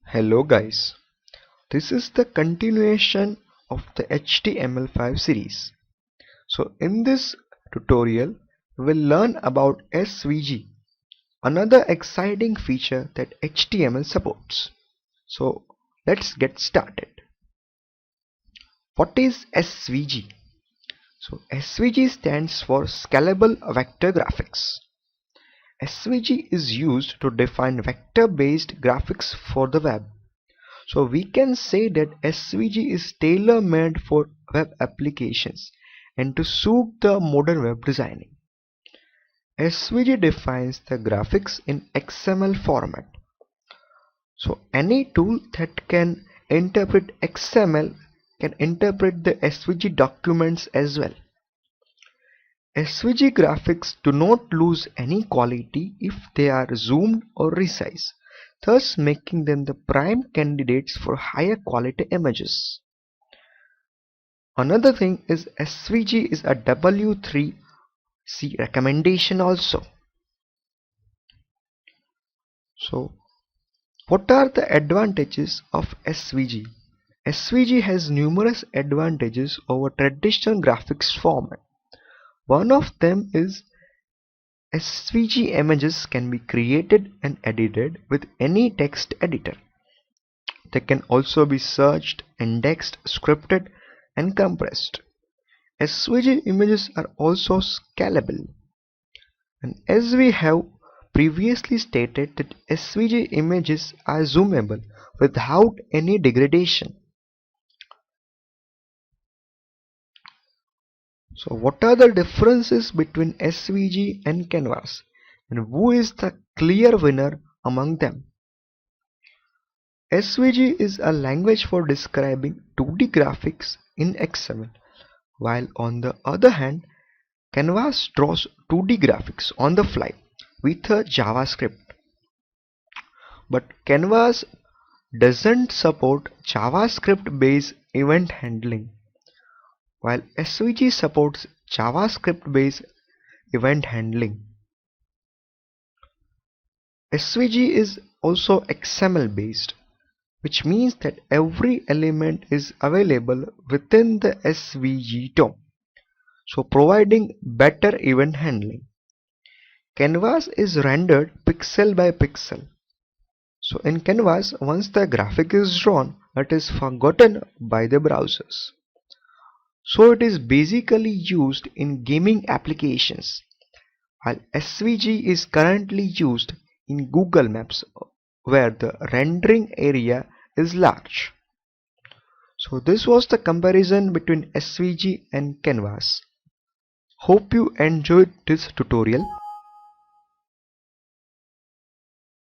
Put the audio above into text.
Hello guys, this is the continuation of the HTML5 series. So in this tutorial, we will learn about SVG, another exciting feature that HTML supports. So let's get started. What is SVG? So SVG stands for Scalable Vector Graphics. SVG is used to define vector-based graphics for the web. So we can say that SVG is tailor-made for web applications and to suit the modern web designing. SVG defines the graphics in XML format. So any tool that can interpret XML can interpret the SVG documents as well. SVG graphics do not lose any quality if they are zoomed or resized, thus making them the prime candidates for higher quality images. Another thing is SVG is a W3C recommendation also. So what are the advantages of SVG? SVG has numerous advantages over traditional graphics format. One of them is SVG images can be created and edited with any text editor. They can also be searched, indexed, scripted, and compressed. SVG images are also scalable. And as we have previously stated that SVG images are zoomable without any degradation. So what are the differences between SVG and Canvas, and who is the clear winner among them? SVG is a language for describing 2D graphics in XML, while on the other hand, Canvas draws 2D graphics on the fly with a JavaScript. But Canvas doesn't support JavaScript-based event handling, while SVG supports JavaScript-based event handling. SVG is also XML based, which means that every element is available within the SVG DOM, so providing better event handling. Canvas is rendered pixel by pixel. So in Canvas, once the graphic is drawn, it is forgotten by the browsers. So it is basically used in gaming applications, while SVG is currently used in Google Maps where the rendering area is large. So this was the comparison between SVG and Canvas. Hope you enjoyed this tutorial.